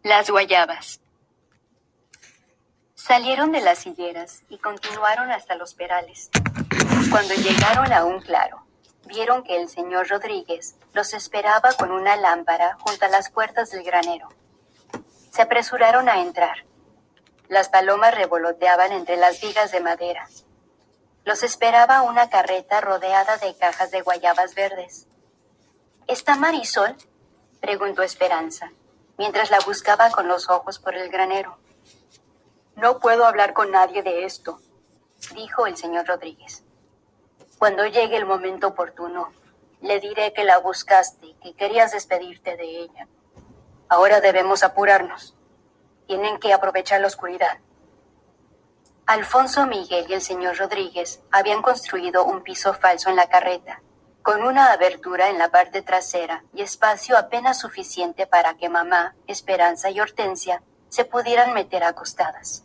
Las guayabas. Salieron de las higueras y continuaron hasta los perales. Cuando llegaron a un claro, vieron que el señor Rodríguez los esperaba con una lámpara junto a las puertas del granero. Se apresuraron a entrar. Las palomas revoloteaban entre las vigas de madera. Los esperaba una carreta rodeada de cajas de guayabas verdes. ¿Está Marisol?, preguntó Esperanza, mientras la buscaba con los ojos por el granero. No puedo hablar con nadie de esto, dijo el señor Rodríguez. Cuando llegue el momento oportuno, le diré que la buscaste, que querías despedirte de ella. Ahora debemos apurarnos. Tienen que aprovechar la oscuridad. Alfonso, Miguel y el señor Rodríguez habían construido un piso falso en la carreta, con una abertura en la parte trasera y espacio apenas suficiente para que mamá, Esperanza y Hortensia se pudieran meter acostadas.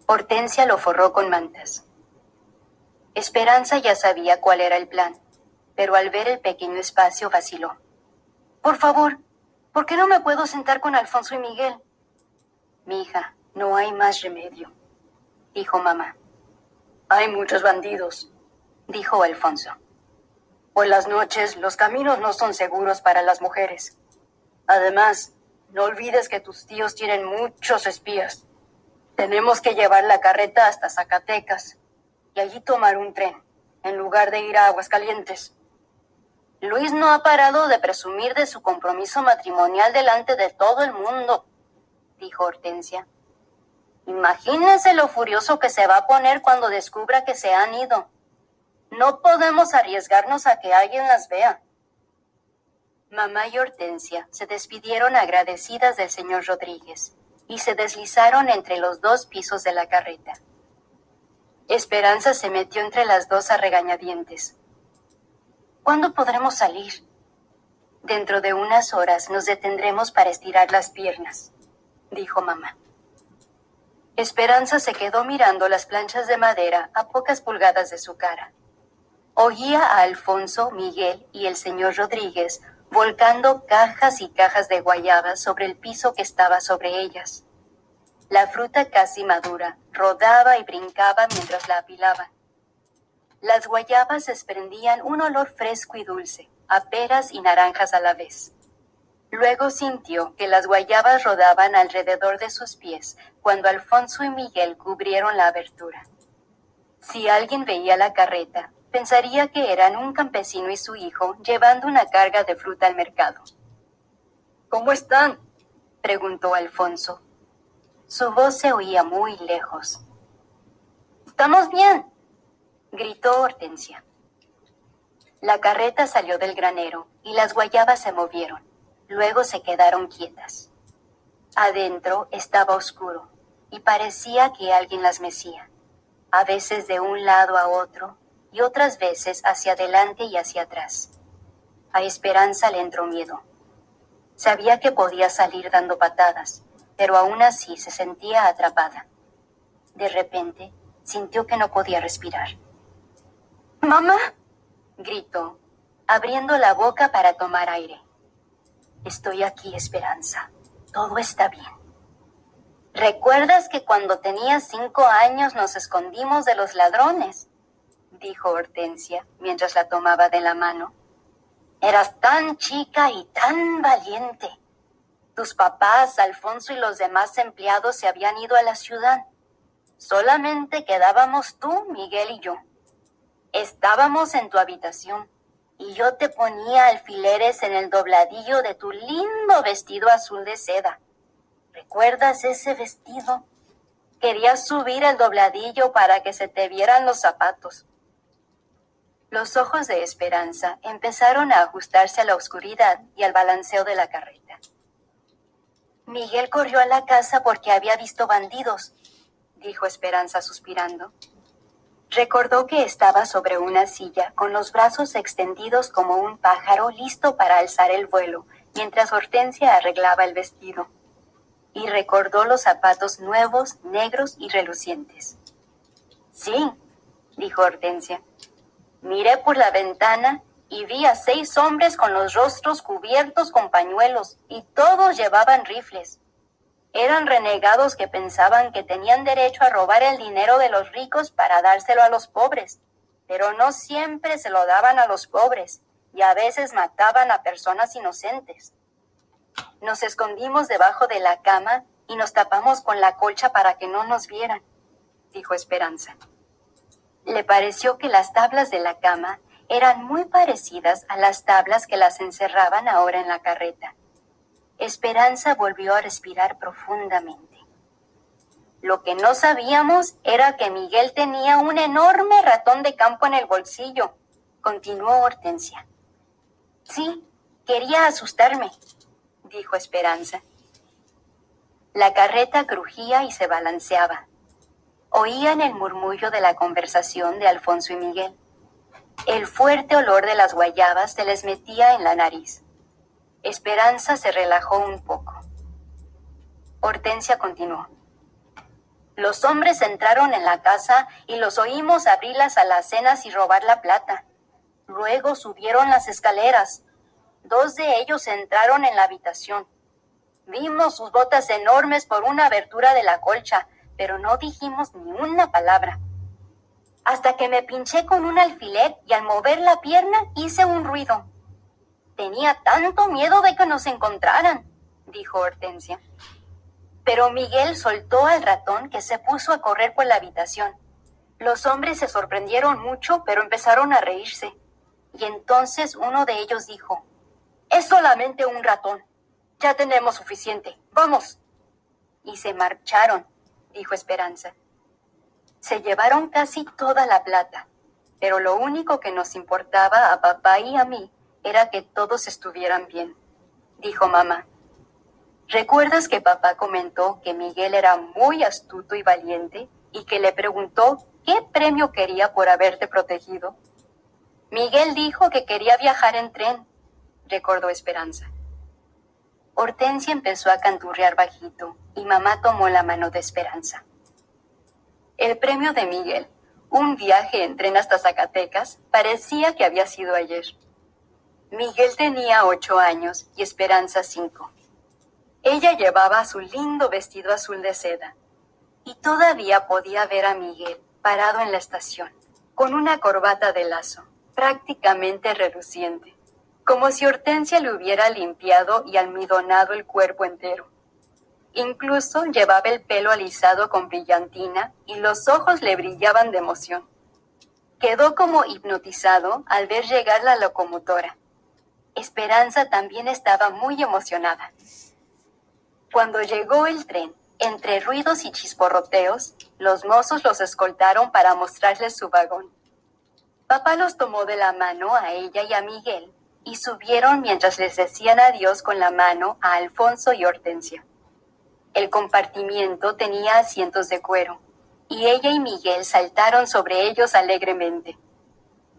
Hortensia lo forró con mantas. Esperanza ya sabía cuál era el plan, pero al ver el pequeño espacio vaciló. Por favor, ¿por qué no me puedo sentar con Alfonso y Miguel? Mija, no hay más remedio, dijo mamá. Hay muchos bandidos, dijo Alfonso. Por las noches los caminos no son seguros para las mujeres. Además, no olvides que tus tíos tienen muchos espías. Tenemos que llevar la carreta hasta Zacatecas y allí tomar un tren, en lugar de ir a Aguascalientes. Luis no ha parado de presumir de su compromiso matrimonial delante de todo el mundo, dijo Hortensia. Imagínense lo furioso que se va a poner cuando descubra que se han ido. No podemos arriesgarnos a que alguien las vea. Mamá y Hortensia se despidieron agradecidas del señor Rodríguez y se deslizaron entre los dos pisos de la carreta. Esperanza se metió entre las dos a regañadientes. ¿Cuándo podremos salir? Dentro de unas horas nos detendremos para estirar las piernas, dijo mamá. Esperanza se quedó mirando las planchas de madera a pocas pulgadas de su cara. Oía a Alfonso, Miguel y el señor Rodríguez volcando cajas y cajas de guayabas sobre el piso que estaba sobre ellas. La fruta casi madura rodaba y brincaba mientras la apilaban. Las guayabas desprendían un olor fresco y dulce, a peras y naranjas a la vez. Luego sintió que las guayabas rodaban alrededor de sus pies cuando Alfonso y Miguel cubrieron la abertura. Si alguien veía la carreta, pensaría que eran un campesino y su hijo llevando una carga de fruta al mercado. ¿Cómo están?, preguntó Alfonso. Su voz se oía muy lejos. «¡Estamos bien!», gritó Hortensia. La carreta salió del granero y las guayabas se movieron. Luego se quedaron quietas. Adentro estaba oscuro y parecía que alguien las mecía, a veces de un lado a otro y otras veces hacia adelante y hacia atrás. A Esperanza le entró miedo. Sabía que podía salir dando patadas, pero aún así se sentía atrapada. De repente, sintió que no podía respirar. «¡Mamá!», gritó, abriendo la boca para tomar aire. «Estoy aquí, Esperanza. Todo está bien». «¿Recuerdas que cuando tenías 5 años nos escondimos de los ladrones?», dijo Hortensia, mientras la tomaba de la mano. «Eras tan chica y tan valiente. Tus papás, Alfonso y los demás empleados se habían ido a la ciudad. Solamente quedábamos tú, Miguel y yo. Estábamos en tu habitación y yo te ponía alfileres en el dobladillo de tu lindo vestido azul de seda. ¿Recuerdas ese vestido? Querías subir el dobladillo para que se te vieran los zapatos». Los ojos de Esperanza empezaron a ajustarse a la oscuridad y al balanceo de la carreta. «Miguel corrió a la casa porque había visto bandidos», dijo Esperanza suspirando. Recordó que estaba sobre una silla con los brazos extendidos como un pájaro listo para alzar el vuelo, mientras Hortensia arreglaba el vestido. Y recordó los zapatos nuevos, negros y relucientes. «Sí», dijo Hortensia. «Miré por la ventana y vi a 6 hombres con los rostros cubiertos con pañuelos y todos llevaban rifles. Eran renegados que pensaban que tenían derecho a robar el dinero de los ricos para dárselo a los pobres, pero no siempre se lo daban a los pobres y a veces mataban a personas inocentes. Nos escondimos debajo de la cama y nos tapamos con la colcha para que no nos vieran, dijo Esperanza. Le pareció que las tablas de la cama eran muy parecidas a las tablas que las encerraban ahora en la carreta. Esperanza volvió a respirar profundamente. Lo que no sabíamos era que Miguel tenía un enorme ratón de campo en el bolsillo, continuó Hortensia. Sí, quería asustarme, dijo Esperanza. La carreta crujía y se balanceaba. Oían el murmullo de la conversación de Alfonso y Miguel. El fuerte olor de las guayabas se les metía en la nariz. Esperanza se relajó un poco. Hortensia continuó. Los hombres entraron en la casa y los oímos abrir las alacenas y robar la plata. Luego subieron las escaleras. 2 de ellos entraron en la habitación. Vimos sus botas enormes por una abertura de la colcha, pero no dijimos ni una palabra. Hasta que me pinché con un alfiler y al mover la pierna hice un ruido. Tenía tanto miedo de que nos encontraran, dijo Hortensia. Pero Miguel soltó al ratón que se puso a correr por la habitación. Los hombres se sorprendieron mucho, pero empezaron a reírse. Y entonces uno de ellos dijo, «Es solamente un ratón. Ya tenemos suficiente. ¡Vamos!» Y se marcharon, dijo Esperanza. Se llevaron casi toda la plata, pero lo único que nos importaba a papá y a mí era que todos estuvieran bien, dijo mamá. ¿Recuerdas que papá comentó que Miguel era muy astuto y valiente y que le preguntó qué premio quería por haberte protegido? Miguel dijo que quería viajar en tren, recordó Esperanza. Hortensia empezó a canturrear bajito y mamá tomó la mano de Esperanza. El premio de Miguel, un viaje en tren hasta Zacatecas, parecía que había sido ayer. Miguel tenía 8 años y Esperanza 5. Ella llevaba su lindo vestido azul de seda y todavía podía ver a Miguel parado en la estación, con una corbata de lazo, prácticamente reluciente, como si Hortensia le hubiera limpiado y almidonado el cuerpo entero. Incluso llevaba el pelo alisado con brillantina y los ojos le brillaban de emoción. Quedó como hipnotizado al ver llegar la locomotora. Esperanza también estaba muy emocionada. Cuando llegó el tren, entre ruidos y chisporroteos, los mozos los escoltaron para mostrarles su vagón. Papá los tomó de la mano a ella y a Miguel y subieron mientras les decían adiós con la mano a Alfonso y Hortensia. El compartimiento tenía asientos de cuero y ella y Miguel saltaron sobre ellos alegremente.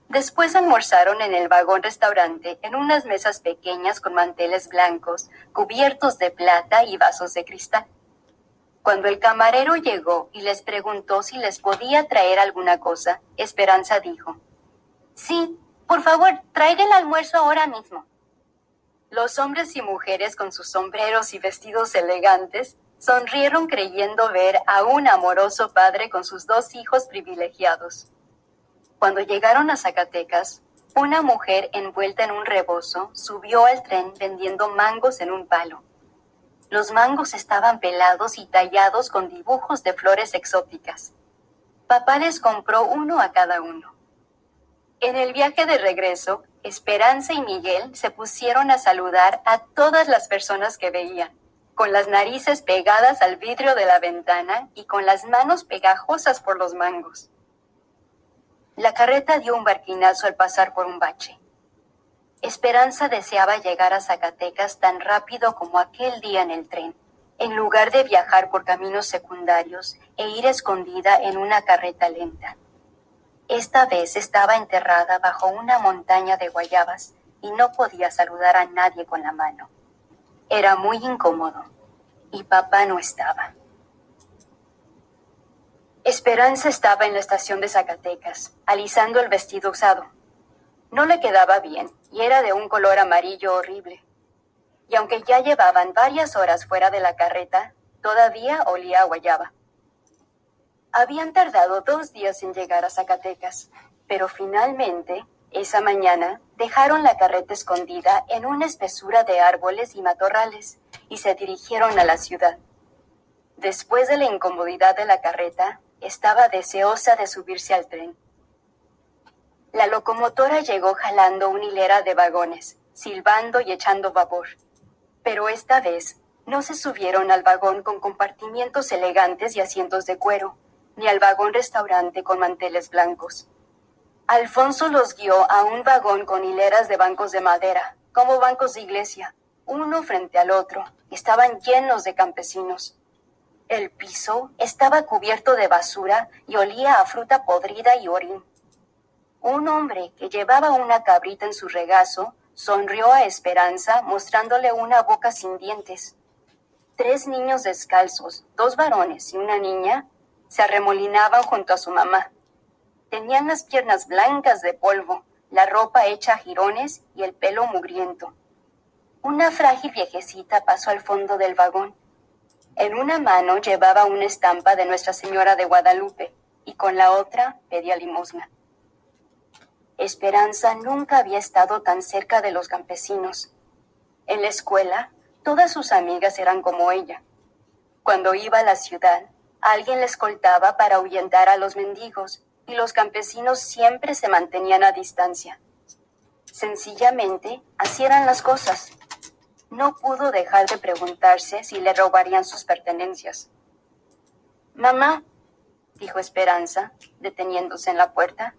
Después almorzaron en el vagón restaurante en unas mesas pequeñas con manteles blancos, cubiertos de plata y vasos de cristal. Cuando el camarero llegó y les preguntó si les podía traer alguna cosa, Esperanza dijo, «Sí, por favor, traiga el almuerzo ahora mismo». Los hombres y mujeres con sus sombreros y vestidos elegantes sonrieron creyendo ver a un amoroso padre con sus 2 hijos privilegiados. Cuando llegaron a Zacatecas, una mujer envuelta en un rebozo subió al tren vendiendo mangos en un palo. Los mangos estaban pelados y tallados con dibujos de flores exóticas. Papá les compró uno a cada uno. En el viaje de regreso, Esperanza y Miguel se pusieron a saludar a todas las personas que veían, con las narices pegadas al vidrio de la ventana y con las manos pegajosas por los mangos. La carreta dio un barquinazo al pasar por un bache. Esperanza deseaba llegar a Zacatecas tan rápido como aquel día en el tren, en lugar de viajar por caminos secundarios e ir escondida en una carreta lenta. Esta vez estaba enterrada bajo una montaña de guayabas y no podía saludar a nadie con la mano. Era muy incómodo y papá no estaba. Esperanza estaba en la estación de Zacatecas, alisando el vestido usado. No le quedaba bien y era de un color amarillo horrible. Y aunque ya llevaban varias horas fuera de la carreta, Todavía olía a guayaba. Habían tardado 2 días en llegar a Zacatecas, pero finalmente, esa mañana, dejaron la carreta escondida en una espesura de árboles y matorrales y se dirigieron a la ciudad. Después de la incomodidad de la carreta, estaba deseosa de subirse al tren. La locomotora llegó jalando una hilera de vagones, silbando y echando vapor. Pero esta vez no se subieron al vagón con compartimientos elegantes y asientos de cuero, ni al vagón restaurante con manteles blancos. Alfonso los guió a un vagón con hileras de bancos de madera, como bancos de iglesia, uno frente al otro. Estaban llenos de campesinos. El piso estaba cubierto de basura y olía a fruta podrida y orín. Un hombre que llevaba una cabrita en su regazo sonrió a Esperanza mostrándole una boca sin dientes. 3 niños descalzos, 2 varones y una niña, se arremolinaban junto a su mamá. Tenían las piernas blancas de polvo, la ropa hecha a jirones y el pelo mugriento. Una frágil viejecita pasó al fondo del vagón. En una mano llevaba una estampa de Nuestra Señora de Guadalupe y con la otra pedía limosna. Esperanza nunca había estado tan cerca de los campesinos. En la escuela, todas sus amigas eran como ella. Cuando iba a la ciudad, alguien la escoltaba para ahuyentar a los mendigos y los campesinos siempre se mantenían a distancia. Sencillamente, así eran las cosas. No pudo dejar de preguntarse si le robarían sus pertenencias. «Mamá», dijo Esperanza, deteniéndose en la puerta,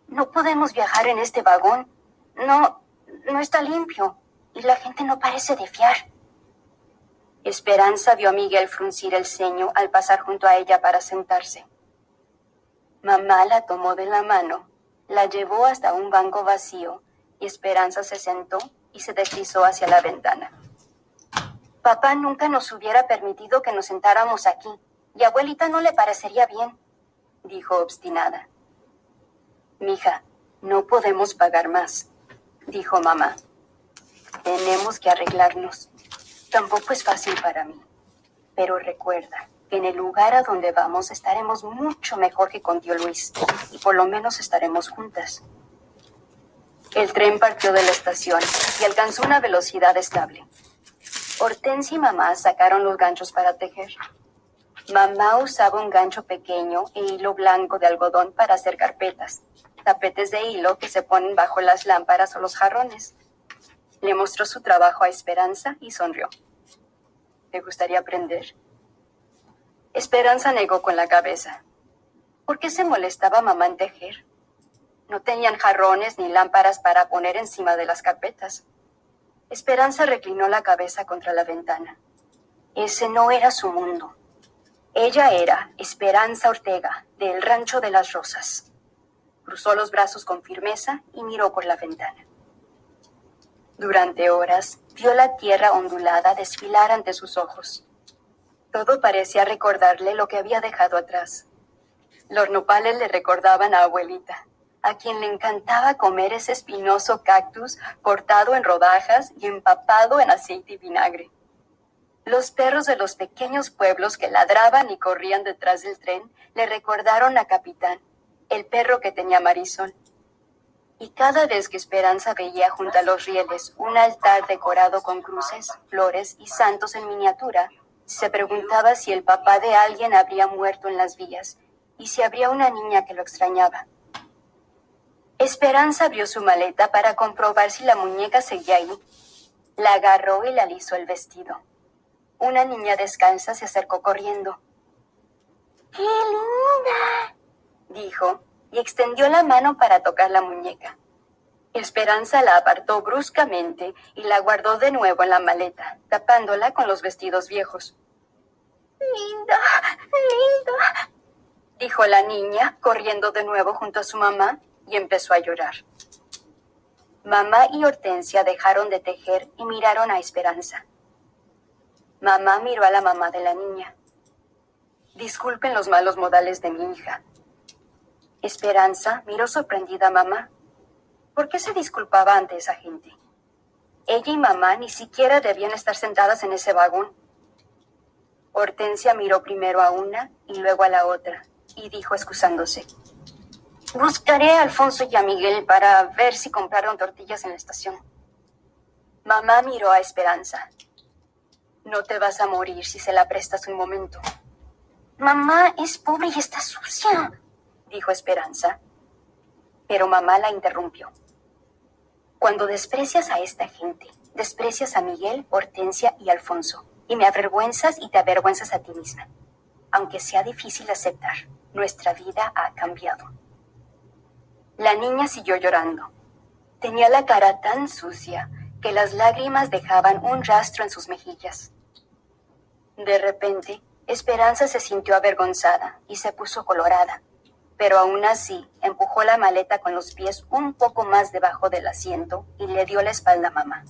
«no podemos viajar en este vagón. No está limpio y la gente no parece de fiar». Esperanza vio a Miguel fruncir el ceño al pasar junto a ella para sentarse. Mamá la tomó de la mano, la llevó hasta un banco vacío y Esperanza se sentó y se deslizó hacia la ventana. «Papá nunca nos hubiera permitido que nos sentáramos aquí, y a abuelita no le parecería bien», dijo obstinada. «Mija, no podemos pagar más», dijo mamá. «Tenemos que arreglarnos. Tampoco es fácil para mí. Pero recuerda que en el lugar a donde vamos estaremos mucho mejor que con tío Luis, y por lo menos estaremos juntas». El tren partió de la estación y alcanzó una velocidad estable. Hortensia y mamá sacaron los ganchos para tejer. Mamá usaba un gancho pequeño e hilo blanco de algodón para hacer carpetas, tapetes de hilo que se ponen bajo las lámparas o los jarrones. Le mostró su trabajo a Esperanza y sonrió. «¿Te gustaría aprender?». Esperanza negó con la cabeza. ¿Por qué se molestaba mamá en tejer? No tenían jarrones ni lámparas para poner encima de las carpetas. Esperanza reclinó la cabeza contra la ventana. Ese no era su mundo. Ella era Esperanza Ortega, del Rancho de las Rosas. Cruzó los brazos con firmeza y miró por la ventana. Durante horas, vio la tierra ondulada desfilar ante sus ojos. Todo parecía recordarle lo que había dejado atrás. Los nopales le recordaban a abuelita, a quien le encantaba comer ese espinoso cactus cortado en rodajas y empapado en aceite y vinagre. Los perros de los pequeños pueblos que ladraban y corrían detrás del tren le recordaron a Capitán, el perro que tenía Marisol. Y cada vez que Esperanza veía junto a los rieles un altar decorado con cruces, flores y santos en miniatura, se preguntaba si el papá de alguien habría muerto en las vías y si habría una niña que lo extrañaba. Esperanza abrió su maleta para comprobar si la muñeca seguía ahí. La agarró y le alisó el vestido. Una niña descalza se acercó corriendo. «¡Qué linda!», dijo, y extendió la mano para tocar la muñeca. Esperanza la apartó bruscamente y la guardó de nuevo en la maleta, tapándola con los vestidos viejos. «¡Linda! ¡Linda!», dijo la niña, corriendo de nuevo junto a su mamá, y empezó a llorar. Mamá y Hortensia dejaron de tejer y miraron a Esperanza. Mamá miró a la mamá de la niña. «Disculpen los malos modales de mi hija». Esperanza miró sorprendida a mamá. ¿Por qué se disculpaba ante esa gente? Ella y mamá ni siquiera debían estar sentadas en ese vagón. Hortensia miró primero a una y luego a la otra, y dijo excusándose: buscaré a Alfonso y a Miguel para ver si compraron tortillas en la estación. Mamá miró a Esperanza. No te vas a morir si se la prestas un momento. Mamá es pobre y está sucia, dijo Esperanza. Pero mamá la interrumpió. Cuando desprecias a esta gente, desprecias a Miguel, Hortensia y Alfonso, y me avergüenzas y te avergüenzas a ti misma. Aunque sea difícil aceptar, nuestra vida ha cambiado. La niña siguió llorando. Tenía la cara tan sucia que las lágrimas dejaban un rastro en sus mejillas. De repente, Esperanza se sintió avergonzada y se puso colorada, pero aún así empujó la maleta con los pies un poco más debajo del asiento y le dio la espalda a mamá.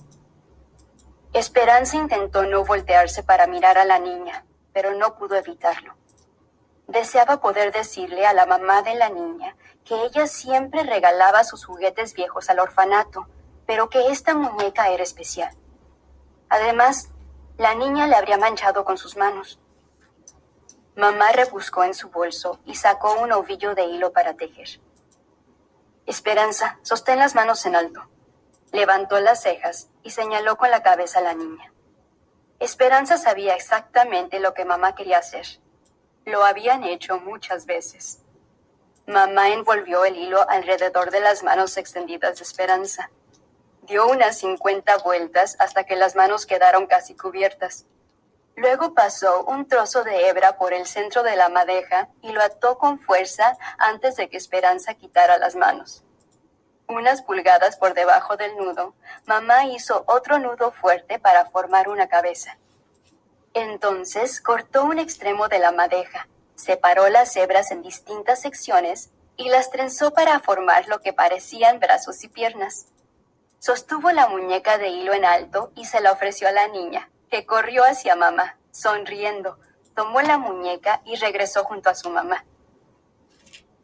Esperanza intentó no voltearse para mirar a la niña, pero no pudo evitarlo. Deseaba poder decirle a la mamá de la niña que ella siempre regalaba sus juguetes viejos al orfanato, pero que esta muñeca era especial. Además, la niña le habría manchado con sus manos. Mamá rebuscó en su bolso y sacó un ovillo de hilo para tejer. Esperanza, sostén las manos en alto. Levantó las cejas y señaló con la cabeza a la niña. Esperanza sabía exactamente lo que mamá quería hacer. Lo habían hecho muchas veces. Mamá envolvió el hilo alrededor de las manos extendidas de Esperanza. Dio unas 50 vueltas hasta que las manos quedaron casi cubiertas. Luego pasó un trozo de hebra por el centro de la madeja y lo ató con fuerza antes de que Esperanza quitara las manos. Unas pulgadas por debajo del nudo, mamá hizo otro nudo fuerte para formar una cabeza. Entonces cortó un extremo de la madeja, separó las hebras en distintas secciones y las trenzó para formar lo que parecían brazos y piernas. Sostuvo la muñeca de hilo en alto y se la ofreció a la niña, que corrió hacia mamá, sonriendo, tomó la muñeca y regresó junto a su mamá.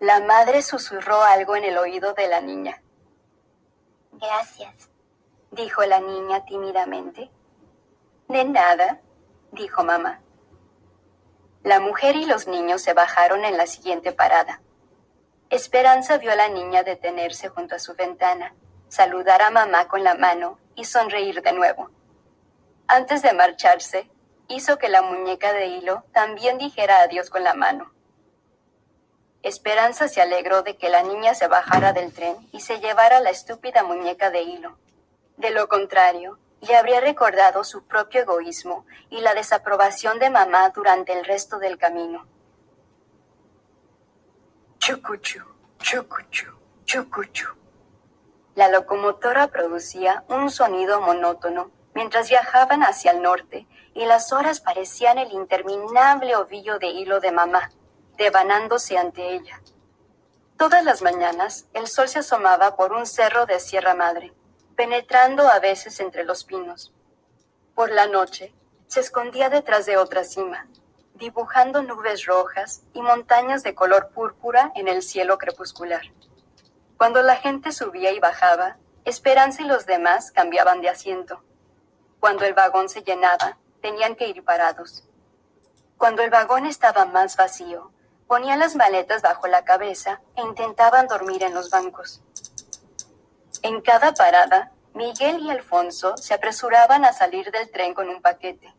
La madre susurró algo en el oído de la niña. Gracias, dijo la niña tímidamente. De nada, dijo mamá. La mujer y los niños se bajaron en la siguiente parada. Esperanza vio a la niña detenerse junto a su ventana, saludar a mamá con la mano y sonreír de nuevo. Antes de marcharse, hizo que la muñeca de hilo también dijera adiós con la mano. Esperanza se alegró de que la niña se bajara del tren y se llevara la estúpida muñeca de hilo. De lo contrario, le habría recordado su propio egoísmo y la desaprobación de mamá durante el resto del camino. Chucuchu, chucuchu, chucuchu. La locomotora producía un sonido monótono mientras viajaban hacia el norte y las horas parecían el interminable ovillo de hilo de mamá, devanándose ante ella. Todas las mañanas el sol se asomaba por un cerro de Sierra Madre, penetrando a veces entre los pinos. Por la noche se escondía detrás de otra cima, dibujando nubes rojas y montañas de color púrpura en el cielo crepuscular. Cuando la gente subía y bajaba, Esperanza y los demás cambiaban de asiento. Cuando el vagón se llenaba, tenían que ir parados. Cuando el vagón estaba más vacío, ponían las maletas bajo la cabeza e intentaban dormir en los bancos. En cada parada, Miguel y Alfonso se apresuraban a salir del tren con un paquete.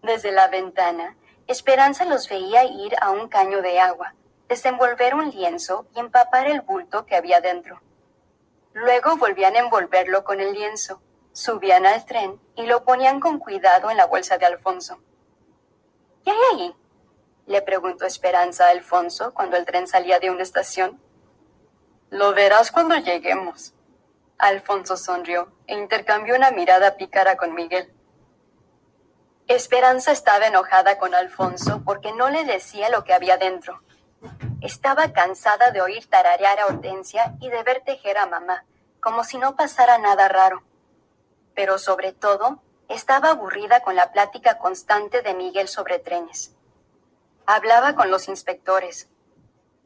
Desde la ventana, Esperanza los veía ir a un caño de agua, desenvolver un lienzo y empapar el bulto que había dentro. Luego volvían a envolverlo con el lienzo, subían al tren y lo ponían con cuidado en la bolsa de Alfonso. ¿Qué hay ahí?, le preguntó Esperanza a Alfonso cuando el tren salía de una estación. Lo verás cuando lleguemos. Alfonso sonrió e intercambió una mirada pícara con Miguel. Esperanza estaba enojada con Alfonso porque no le decía lo que había dentro. Estaba cansada de oír tararear a Hortensia y de ver tejer a mamá, como si no pasara nada raro. Pero sobre todo, estaba aburrida con la plática constante de Miguel sobre trenes. Hablaba con los inspectores.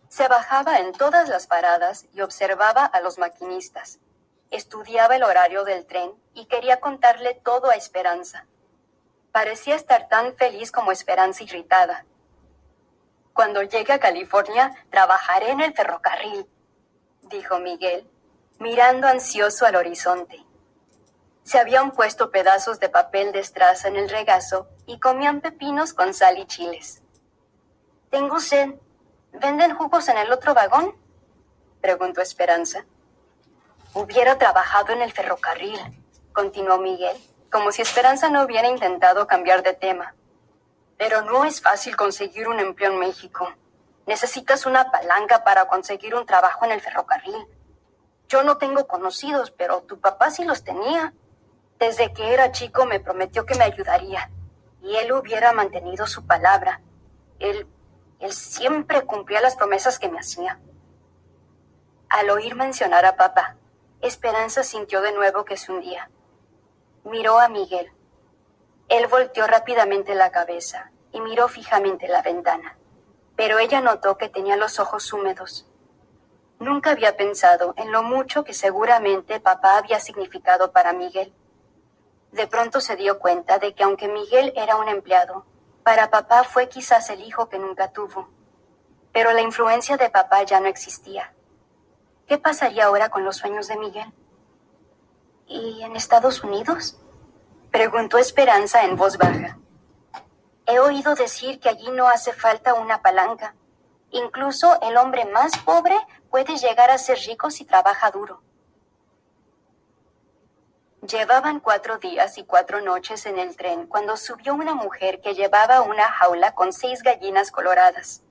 Se bajaba en todas las paradas y observaba a los maquinistas. Estudiaba el horario del tren y quería contarle todo a Esperanza. Parecía estar tan feliz como Esperanza irritada. Cuando llegue a California, trabajaré en el ferrocarril, dijo Miguel, mirando ansioso al horizonte. Se habían puesto pedazos de papel de estraza en el regazo y comían pepinos con sal y chiles. «Tengo sed. ¿Venden jugos en el otro vagón?», preguntó Esperanza. «Hubiera trabajado en el ferrocarril», continuó Miguel, como si Esperanza no hubiera intentado cambiar de tema. «Pero no es fácil conseguir un empleo en México. Necesitas una palanca para conseguir un trabajo en el ferrocarril. Yo no tengo conocidos, pero tu papá sí los tenía. Desde que era chico me prometió que me ayudaría, y él hubiera mantenido su palabra. Él siempre cumplía las promesas que me hacía». Al oír mencionar a papá, Esperanza sintió de nuevo que se hundía. Miró a Miguel. Él volteó rápidamente la cabeza y miró fijamente la ventana, pero ella notó que tenía los ojos húmedos. Nunca había pensado en lo mucho que seguramente papá había significado para Miguel. De pronto se dio cuenta de que aunque Miguel era un empleado, para papá fue quizás el hijo que nunca tuvo. Pero la influencia de papá ya no existía. ¿Qué pasaría ahora con los sueños de Miguel? ¿Y en Estados Unidos?, preguntó Esperanza en voz baja. He oído decir que allí no hace falta una palanca. Incluso el hombre más pobre puede llegar a ser rico si trabaja duro. Llevaban 4 días y 4 noches en el tren cuando subió una mujer que llevaba una jaula con 6 gallinas coloradas.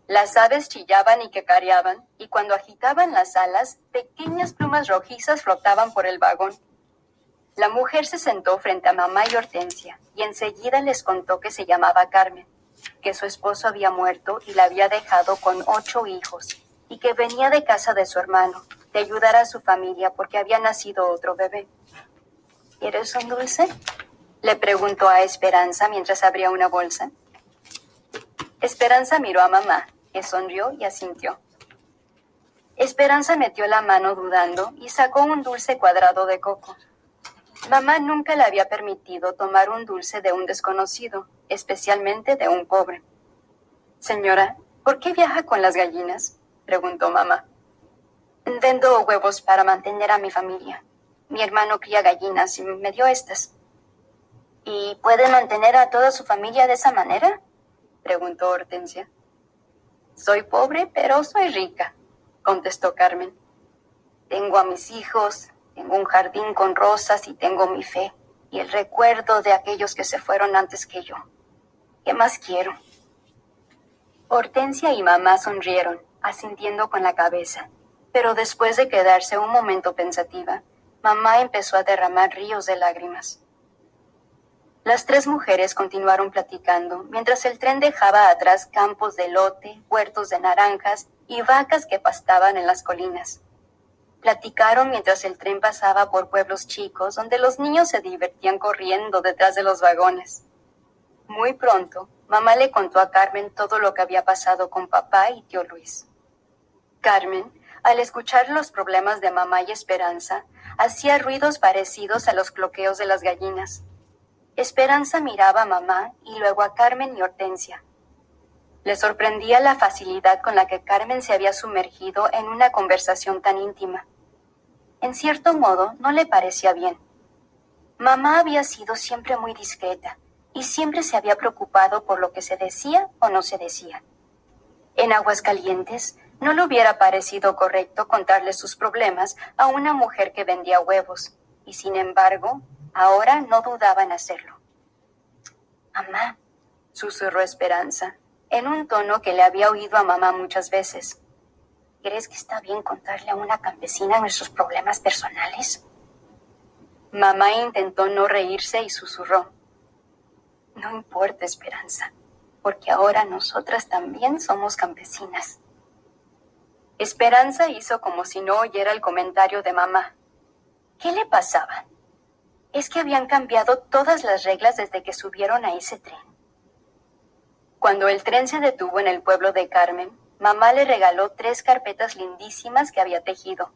Las aves chillaban y cacareaban, y cuando agitaban las alas, pequeñas plumas rojizas flotaban por el vagón. La mujer se sentó frente a mamá y Hortensia, y enseguida les contó que se llamaba Carmen, que su esposo había muerto y la había dejado con 8 hijos, y que venía de casa de su hermano, de ayudar a su familia porque había nacido otro bebé. ¿Quieres un dulce?, le preguntó a Esperanza mientras abría una bolsa. Esperanza miró a mamá, que sonrió y asintió. Esperanza metió la mano dudando y sacó un dulce cuadrado de coco. Mamá nunca le había permitido tomar un dulce de un desconocido, especialmente de un pobre. «Señora, ¿por qué viaja con las gallinas?», preguntó mamá. «Vendo huevos para mantener a mi familia. Mi hermano cría gallinas y me dio estas». «¿Y puede mantener a toda su familia de esa manera?», preguntó Hortensia. «Soy pobre, pero soy rica», contestó Carmen. «Tengo a mis hijos, tengo un jardín con rosas y tengo mi fe, y el recuerdo de aquellos que se fueron antes que yo. ¿Qué más quiero?». Hortensia y mamá sonrieron, asintiendo con la cabeza, pero después de quedarse un momento pensativa, mamá empezó a derramar ríos de lágrimas. Las 3 mujeres continuaron platicando mientras el tren dejaba atrás campos de elote, huertos de naranjas y vacas que pastaban en las colinas. Platicaron mientras el tren pasaba por pueblos chicos donde los niños se divertían corriendo detrás de los vagones. Muy pronto, mamá le contó a Carmen todo lo que había pasado con papá y tío Luis. Carmen, al escuchar los problemas de mamá y Esperanza, hacía ruidos parecidos a los cloqueos de las gallinas. Esperanza miraba a mamá y luego a Carmen y Hortensia. Le sorprendía la facilidad con la que Carmen se había sumergido en una conversación tan íntima. En cierto modo, no le parecía bien. Mamá había sido siempre muy discreta y siempre se había preocupado por lo que se decía o no se decía. En Aguascalientes, no le hubiera parecido correcto contarle sus problemas a una mujer que vendía huevos, y sin embargo, ahora no dudaba en hacerlo. «Mamá», susurró Esperanza, en un tono que le había oído a mamá muchas veces. «¿Crees que está bien contarle a una campesina nuestros problemas personales?». Mamá intentó no reírse y susurró. «No importa, Esperanza, porque ahora nosotras también somos campesinas». Esperanza hizo como si no oyera el comentario de mamá. ¿Qué le pasaba? Es que habían cambiado todas las reglas desde que subieron a ese tren. Cuando el tren se detuvo en el pueblo de Carmen, mamá le regaló 3 carpetas lindísimas que había tejido.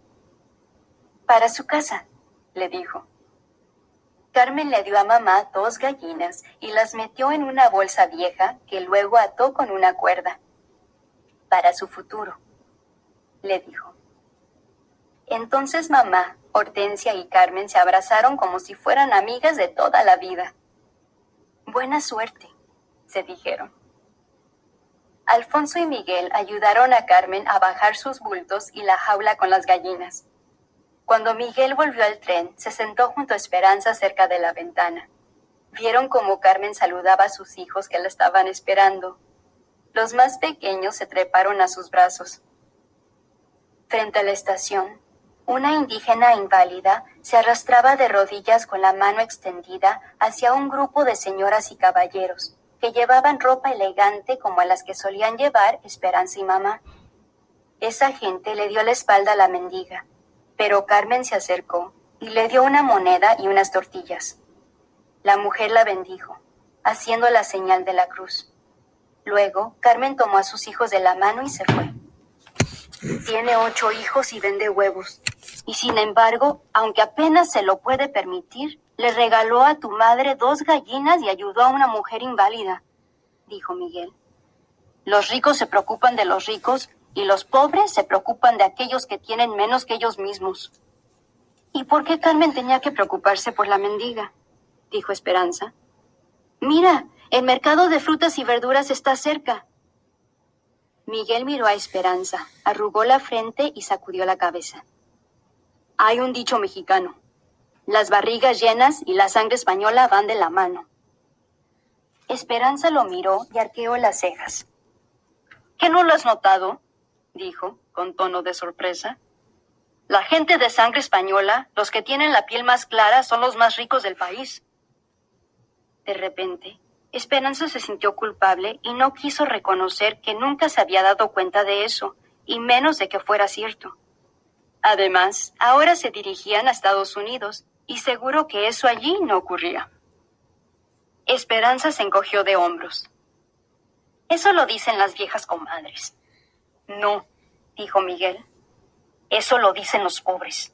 «Para su casa», le dijo. Carmen le dio a mamá 2 gallinas y las metió en una bolsa vieja que luego ató con una cuerda. Para su futuro, le dijo. Entonces mamá, Hortensia y Carmen se abrazaron como si fueran amigas de toda la vida. Buena suerte, se dijeron. Alfonso y Miguel ayudaron a Carmen a bajar sus bultos y la jaula con las gallinas. Cuando Miguel volvió al tren, se sentó junto a Esperanza cerca de la ventana. Vieron cómo Carmen saludaba a sus hijos que la estaban esperando. Los más pequeños se treparon a sus brazos. Frente a la estación, una indígena inválida se arrastraba de rodillas con la mano extendida hacia un grupo de señoras y caballeros que llevaban ropa elegante como a las que solían llevar Esperanza y mamá. Esa gente le dio la espalda a la mendiga, pero Carmen se acercó y le dio una moneda y unas tortillas. La mujer la bendijo, haciendo la señal de la cruz. Luego, Carmen tomó a sus hijos de la mano y se fue. Tiene 8 hijos y vende huevos. Y sin embargo, aunque apenas se lo puede permitir, le regaló a tu madre 2 gallinas y ayudó a una mujer inválida, dijo Miguel. Los ricos se preocupan de los ricos y los pobres se preocupan de aquellos que tienen menos que ellos mismos. ¿Y por qué Carmen tenía que preocuparse por la mendiga?, dijo Esperanza. Mira, el mercado de frutas y verduras está cerca. Miguel miró a Esperanza, arrugó la frente y sacudió la cabeza. Hay un dicho mexicano: las barrigas llenas y la sangre española van de la mano. Esperanza lo miró y arqueó las cejas. ¿Qué no lo has notado?, dijo, con tono de sorpresa. La gente de sangre española, los que tienen la piel más clara, son los más ricos del país. De repente, Esperanza se sintió culpable y no quiso reconocer que nunca se había dado cuenta de eso, y menos de que fuera cierto. Además, ahora se dirigían a Estados Unidos, y seguro que eso allí no ocurría. Esperanza se encogió de hombros. Eso lo dicen las viejas comadres. No, dijo Miguel. Eso lo dicen los pobres.